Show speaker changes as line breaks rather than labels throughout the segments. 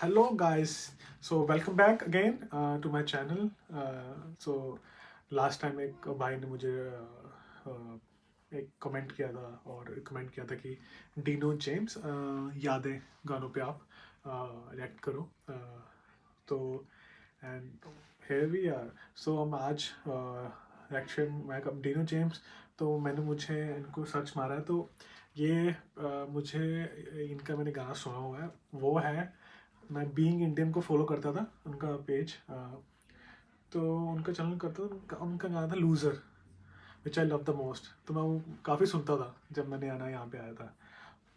Hello guys, so welcome back again to my channel. So last time एक भाई ने मुझे एक कमेंट किया था और कमेंट किया था कि डीनो जेम्स यादें गानों पे आप रिएक्ट करो. तो एंड हेयर वी आर. सो हम आज रिएक्शन मैं डीनो जेम्स. तो मैंने मुझे इनको सर्च मारा है तो ये मुझे इनका मैंने गाना सुना हुआ है. वो है, मैं बीइंग इंडियन को फॉलो करता था उनका पेज. तो उनका चैनल करता था. उनका गाना था loser which I love the most. तो मैं वो काफ़ी सुनता था जब मैं नया यहाँ पे आया था.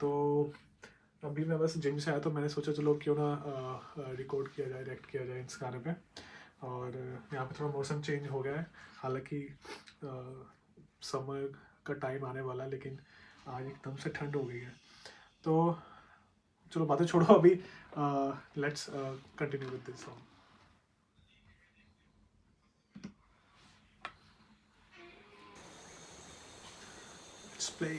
तो अभी मैं बस जिम से आया तो मैंने सोचा चलो क्यों ना रिकॉर्ड किया जाए, रिएक्ट किया जाए इस गाने पे. और यहाँ पे थोड़ा मौसम चेंज हो गया है. हालांकि समर का टाइम आने वाला है लेकिन आज एकदम से ठंड हो गई है. तो चलो बातें छोड़ो अभी. Let's continue with this song. Let's play.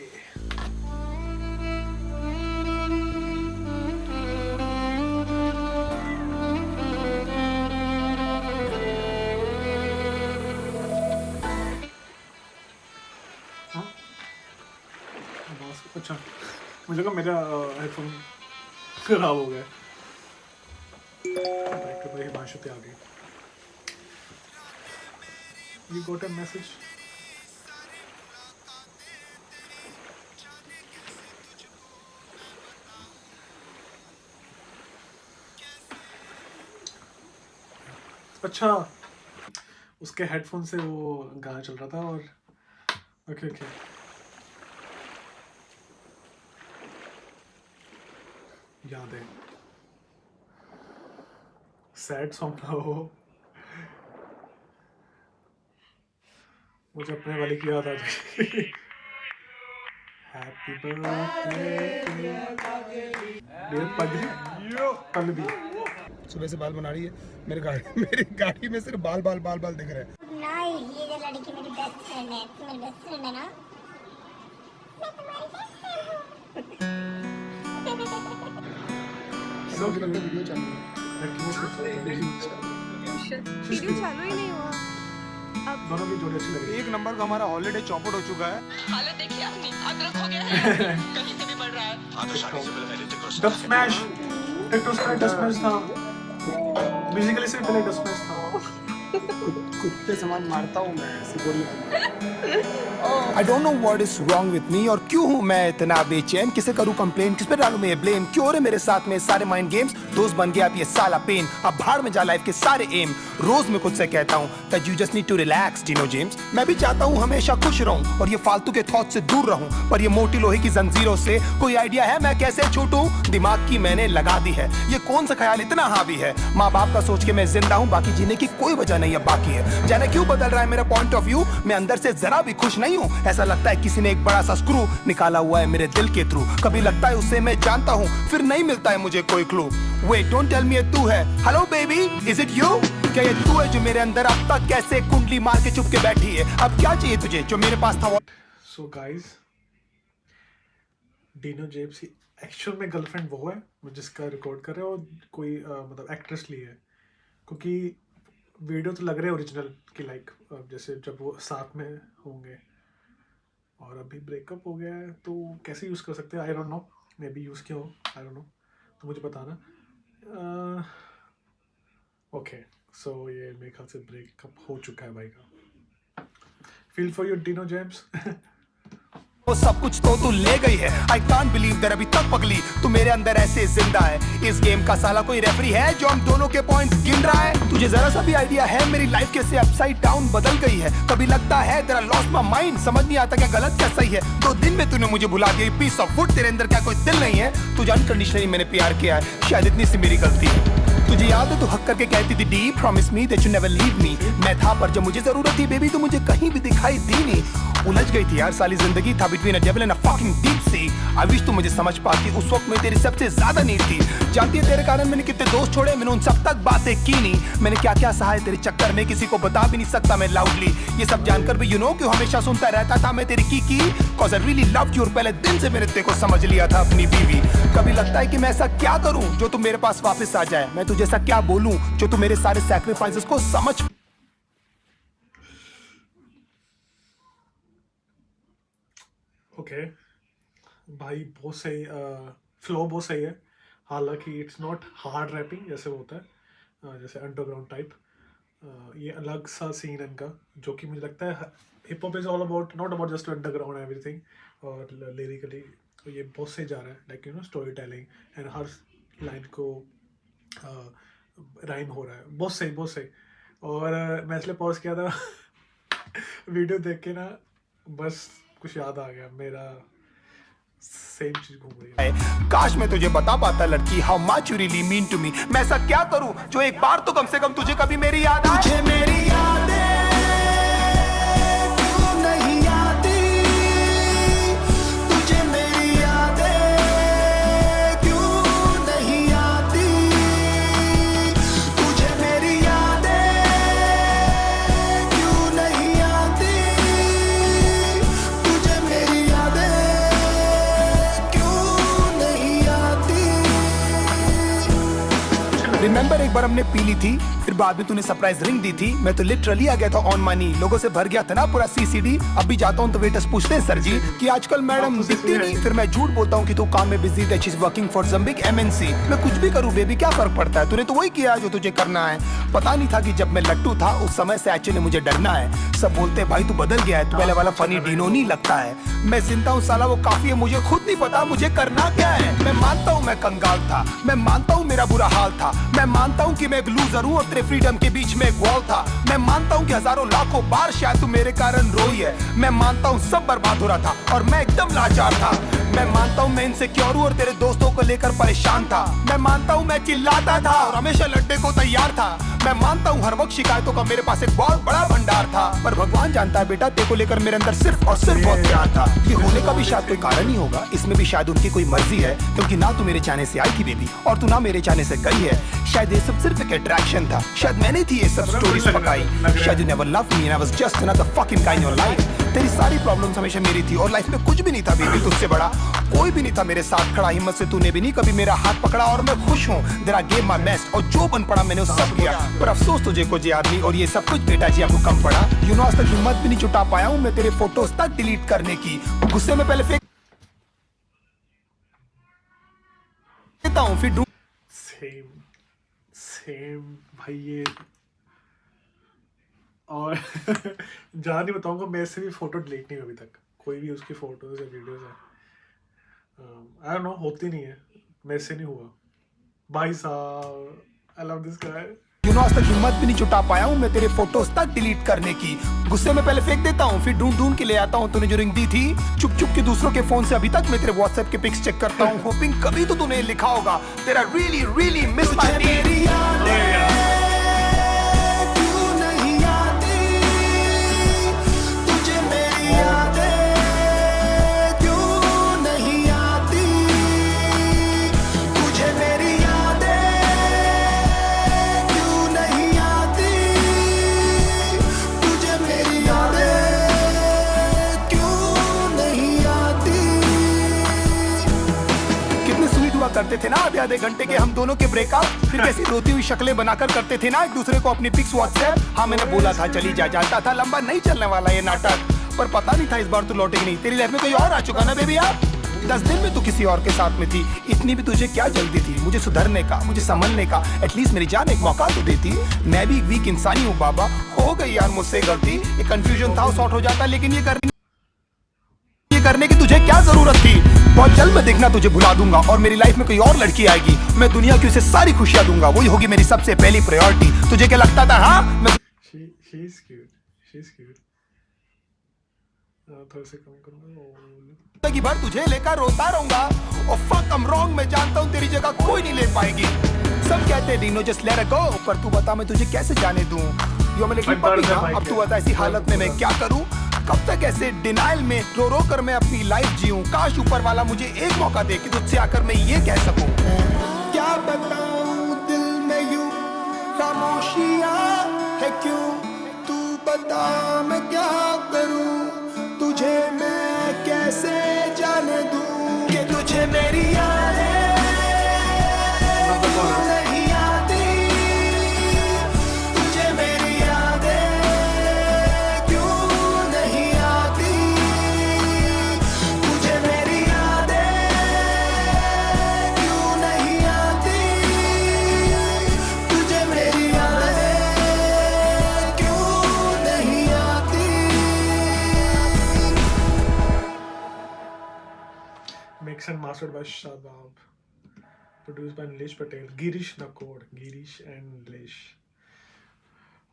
अच्छा, मुझे लगा मेरा हेडफोन खराब हो गया. डायरेक्टर भाई हिमांशु पे आ गई. You got a message. अच्छा, उसके हेडफोन से वो गाना चल रहा था. और ओके ओके. याद है, सैड सॉन्ग था वो. मुझे अपने वाले की याद आ जाएगी. Happy birthday Pallavi.
सुबह से बाल बना रही है. मेरी गाड़ी में सिर्फ बाल बाल बाल बाल दिख रहे हैं.
नहीं, ये जो लड़की मेरी बेस्ट फ्रेंड है. तू मेरी बेस्ट फ्रेंड है ना? मैं तुम्हारी बेस्ट फ्रेंड हूँ.
मुझे लगता है वीडियो चालू है.
वीडियो चालू ही नहीं हुआ.
दोनों की जोड़ी अच्छी लग रही है.
एक नंबर का हमारा हॉलीडे चौपट हो चुका है.
हालत देखिए अपनी, अदरक हो गया है. कहीं से भी बढ़ रहा है.
Dub smash. टिकटॉक का डब स्मैश था. बेसिकली सिर्फ पहले डब स्मैश था.
कुत्ते समान मारता हूँ मैं ऐसे बोली. I don't know what is wrong with me और क्यों हूँ मैं इतना बेचैन. किसे करूँ कंप्लेन, किस पे डालूं मैं ब्लेम. क्यों हो रहे मेरे साथ में सारे माइंड गेम्स. दोस्त बन गया अब ये साला पेन. अब भाड़ में जा लाइफ के सारे एम. रोज मैं खुद से कहता हूँ that you just need to relax Dino James. मैं भी चाहता हूँ हमेशा खुश रहूं और ये फालतू के थॉट से दूर रहूं. पर ये मोटी लोहे की जंजीरों से कोई आइडिया है मैं कैसे छूटूं. दिमाग की मैंने लगा दी है. ये कौन सा ख्याल इतना हावी है. माँ बाप का सोच के मैं जिंदा हूँ. बाकी जीने की कोई वजह नहीं है बाकी है. जाने क्यों बदल रहा है मेरा पॉइंट ऑफ व्यू. मैं अंदर से जरा भी खुश नहीं हूँ. ऐसा लगता है किसी ने एक बड़ा सा स्क्रू निकाला हुआ है मेरे दिल के थ्रू. कभी लगता है उसे मैं जानता हूँ फिर नहीं मिलता है मुझे कोई clue. Wait don't tell me ये तू है. Hello baby is it you. क्या ये तू है जो मेरे अंदर अब तक कैसे कुंडली मार के चुप के बैठी है. अब क्या चाहिए तुझे जो मेरे पास था.
सो गाइस, डीनो जेम्स की एक्चुअल में गर्लफ्रेंड वो है जिसका रिकॉर्ड कर रहे हो. कोई मतलब एक्ट्रेस ली है. क्योंकि वीडियो तो लग रहे हैं ओरिजिनल की. लाइक जैसे जब वो साथ में होंगे. और अभी ब्रेकअप हो गया है तो कैसे यूज़ कर सकते हैं. I don't know. May be use किया हो. I don't know. तो मुझे बताना. ओके. सो ये मेरे ख्याल से ब्रेकअप हो चुका है भाई का. Feel for your Dino James.
वो सब कुछ तो तू ले गई है. आई कांट बिलीव दैट अभी तक पगली तू मेरे अंदर ऐसे जिंदा है. इस गेम का साला कोई रेफरी है जो हम दोनों के पॉइंट्स गिन रहा है. तुझे जरा सा भी आइडिया है मेरी लाइफ कैसे अपसाइड डाउन बदल गई है. कभी लगता है तेरा लॉस्ट माय माइंड. समझ नहीं आता क्या गलत क्या सही है. 2 दिन में तूने मुझे भुला दिया. पीस ऑफ वुड तेरे अंदर क्या कोई दिल नहीं है. तुझे अनकंडीशनली मैंने प्यार किया है. शायद इतनी सी मेरी गलती है. तुझे याद है तू हक करके कहती थी D promise me that you never leave me. मैं था पर जब मुझे जरूरत थी बेबी तू मुझे कहीं भी दिखाई दी नहीं. उलझ गई थी यार साली जिंदगी. था between a devil and a fucking deep sea. I wish तू मुझे समझ पाती. उस वक्त में तेरी सबसे ज्यादा नीड थी. जानती है तेरे कारण मैंने कितने दोस्त छोड़े. मैंने उन सब तक बातें की नहीं. मैंने क्या क्या सहा है तेरे चक्कर में. किसी को बता भी नहीं सकता मैं लाउडली. ये सब जानकर भी यू नो क्यों हमेशा सुनता रहता था मैं तेरी की. Cause I really loved you. और पहले दिन से मैंने तेरे को समझ लिया था अपनी बीवी. कभी लगता है कि मैं ऐसा क्या करूं जो तू मेरे पास वापस आ जाए, मैं तुझे ऐसा क्या बोलूं जो तू मेरे सारे सैक्रिफाइसेस को समझ।
ओके भाई, बहुत सही फ्लो, बहुत सही है। हालांकि इट्स नॉट हार्ड रैपिंग जैसे वो होता है, जैसे अंडरग्राउंड टाइप। ये अलग सा सीन है इनका, जो कि मुझे लगता है hip hop is all about, not about just underground everything. और लिरिकली ये बहुत सही जा रहा है, like you know story telling, and her line को राइम हो रहा है, बहुत सही बहुत सही। और मैं इसलिए पॉज किया था वीडियो देख के ना, बस कुछ याद आ गया मेरा, सेम चीज घूम रही है।
काश मैं तुझे बता पाता लड़की how much you really mean to me, मैं ऐसा क्या करूं जो एक बार तो कम से कम तुझे कभी मेरी याद आए। तुझे मेरी यादें क्यों नहीं आती, तुझे मेरी यादें क्यों नहीं आती, तुझे मेरी यादें क्यों नहीं आती, तुझे मेरी यादें रिमेंबर एक बार हमने पी ली थी, फिर बाद में तूने सरप्राइज रिंग दी थी, मैं तो लिटरली आ गया था ऑन मनी, लोगों से भर गया था ना पूरा सीसीडी। अभी जाता हूँ तो वेटर्स पूछते हैं सर जी कि आजकल मैडम दिखती नहीं, फिर मैं झूठ बोलता हूँ कि तू काम में बिजी है, she is working for some big MNC. मैं कुछ भी करूँ बेबी क्या फर्क पड़ता है, तूने तो वही किया जो तुझे करना है। पता नहीं था कि जब मैं लट्टू था उस समय से एक्चुअली मुझे डरना है। सब बोलते हैं भाई तू बदल गया है, तू पहले वाला फनी डीनो नहीं लगता है। मैं जिंदा हूँ साला वो काफी है, मुझे खुद नहीं पता मुझे करना क्या है। मैं मानता हूँ मैं कंगाल था, मैं मानता हूँ मेरा बुरा हाल था, मैं मानता हूँ कि मैं एक लूजर हूँ और तेरे फ्रीडम के बीच में एक वॉल था। मैं मानता हूँ कि हजारों लाखों बार शायद तू मेरे कारण रोई है। मैं मानता हूँ सब बर्बाद हो रहा था और मैं एकदम लाचार था। मैं मानता हूँ मैं इनसिक्योर हूँ और तेरे दोस्तों को लेकर परेशान था। मैं मानता हूँ मैं चिल्लाता था और हमेशा लड़ने को तैयार था। मैं मानता हूँ हर वक्त शिकायतों का मेरे पास एक बहुत बड़ा भंडार था, पर भगवान जानता है बेटा तेरे को लेकर मेरे अंदर सिर्फ और सिर्फ बहुत प्यार था। ये होने का भी शायद कोई कारण ही होगा, इसमें भी शायद उनकी कोई मर्जी है, क्योंकि ना तू मेरे चाहने से आई थी बेबी और तू ना मेरे चाहने से गई है। शायद ये सब सिर्फ एक अट्रैक्शन था, शायद मैंने थी ये सब स्टोरीज पकाई। शायद you never loved me and I was just another fucking guy in your life. तेरी सारी प्रॉब्लम्स हमेशा मेरी थी और लाइफ में कुछ भी नहीं था बेबी तुझसे बड़ा, कोई भी नहीं था मेरे साथ खड़ा। हिम्मत से तूने भी नहीं कभी मेरा हाथ पकड़ा और मैं खुश हूँ। There I gave my best और जो बन पड़ा मैंने वो सब किया, पर अफसोस तुझे को जी आदमी और ये सब कुछ बेटा जी आपको कम पड़ा। यू नो आज तक हिम्मत भी नहीं जुटा पाया हूँ मैं तेरे फोटोज तक डिलीट करने की। गुस्से में पहले फेंक देता हूँ फिर
सेम सेम भाई ये। और ज़्यादा नहीं बताऊंगा, मेरे से भी फोटो डिलीट नहीं हुई अभी तक, कोई भी उसकी फोटोज या वीडियोज है आई डोंट नो, होती नहीं है, मेरे से नहीं हुआ भाई साहब। I love this guy.
You know आज तक हिम्मत भी नहीं जुटा पाया हूँ मैं तेरे फोटोज तक डिलीट करने की। गुस्से में पहले फेंक देता हूँ फिर ढूंढ ढूंढ के ले आता हूँ। तूने जो रिंग दी थी चुप चुप के दूसरों के फोन से अभी तक मैं तेरे व्हाट्सएप के पिक्स चेक करता हूँ, होपिंग कभी तो तूने लिखा होगा तेरा really really miss my D. करते थे ना आधे आधे घंटे के हम दोनों के ब्रेकअप, फिर कैसी रोती हुई शक्लें बनाकर करते थे ना एक दूसरे को अपनी पिक्स व्हाट्सएप। हाँ मैंने बोला था चली जा, जानता था लंबा नहीं चलने वाला ये नाटक, पर पता नहीं था इस बार तू लौटेगी नहीं। तेरी लाइफ में कोई और आ चुका ना बेबी यार, 10 दिन में तू किसी और के साथ में थी। इतनी भी तुझे क्या जल्दी थी मुझे सुधरने का, मुझे संभलने का, एटलीस्ट मेरी जान एक मौका तो देती। मैं भी एक वीक इंसान ही हूँ बाबा, हो गई यार मुझसे गलती। ये कंफ्यूजन था सॉर्ट हो जाता, लेकिन ये करने की तुझे क्या जरूरत थी। बहुत जल्द मैं देखना तुझे भुला दूंगा और मेरी लाइफ में कोई और लड़की आएगी, मैं दुनिया की उसे सारी खुशियां दूंगा, वही होगी मेरी सबसे पहली प्रायोरिटी। तुझे क्या लगता था हाँ मैं
she's cute थोड़ा से कम करूंगा
की भर तुझे लेकर रोता रहूंगा और फक I'm wrong, मैं जानता हूँ तेरी जगह कोई नहीं ले पाएगी। सब कहते हैं Dino just let it go, पर तू बता मैं तुझे कैसे जाने दूं। यो मेरे अब तू बता ऐसी हालत में मैं क्या करूं, कब तक ऐसे डिनाइल में रो रो कर मैं अपनी लाइफ जीऊं। काश ऊपर वाला मुझे एक मौका दे कि तुझसे आकर मैं ये कह सकूं। क्या बताऊं दिल में यूं खामोशियां है क्यों, तू बता मैं क्या करूं, तुझे मैं कैसे जाने दूं कि तुझे मेरी यादें
Shabab. Produced by Nilesh Patel, Girish Nakod, Girish and Nilesh.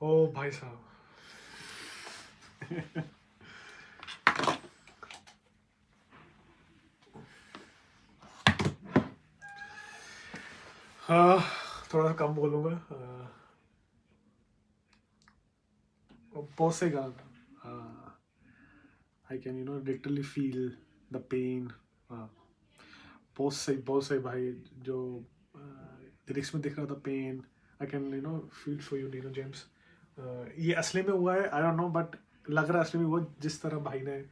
Oh, bhai sahab. थोड़ा सा कम बोलूँगा. Posegan. I can, literally feel the pain. बहुत सही भाई जो लिरिक्स में दिख रहा था pain. I can feel for you Nino James. ये असली में हुआ है, आई डोंट नो, बट लग रहा है असली में वो जिस तरह भाई ने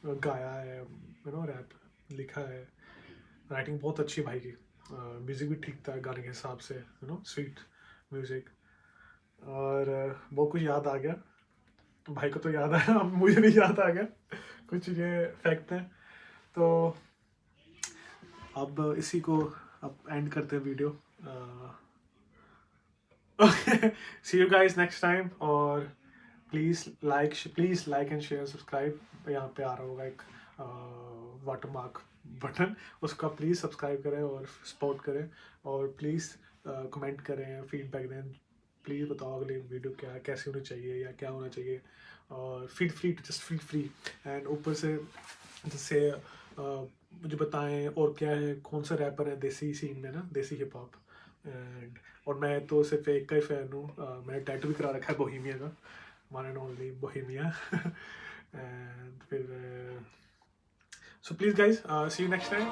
गाया है, रैप लिखा है. राइटिंग बहुत अच्छी भाई की. म्यूज़िक भी ठीक था गाने के हिसाब से, स्वीट म्यूज़िक. और बहुत कुछ याद आ गया. भाई को तो याद आया, अब मुझे भी याद आ गया कुछ चीज़ें फैक्ट हैं. तो अब इसी को अब एंड करते हैं video. See you guys next time. और please like and share, subscribe. यहाँ पे आ रहा होगा एक वाटरमार्क बटन, उसका प्लीज़ सब्सक्राइब करें और सपोर्ट करें. और प्लीज़ कमेंट करें, फीडबैक दें. प्लीज़ बताओ अगली वीडियो क्या कैसे होनी चाहिए या क्या होना चाहिए. और फील फ्री. एंड ऊपर से जैसे मुझे बताएं और क्या है, कौन सा रैपर है देसी सीन में ना, देसी हिप हॉप. एंड और मैं तो सिर्फ एक का ही फ़ैन हूँ. मैंने टैटू भी करा रखा है बोहेमिया का, one and only Bohemia. And फिर so please guys, see you next time.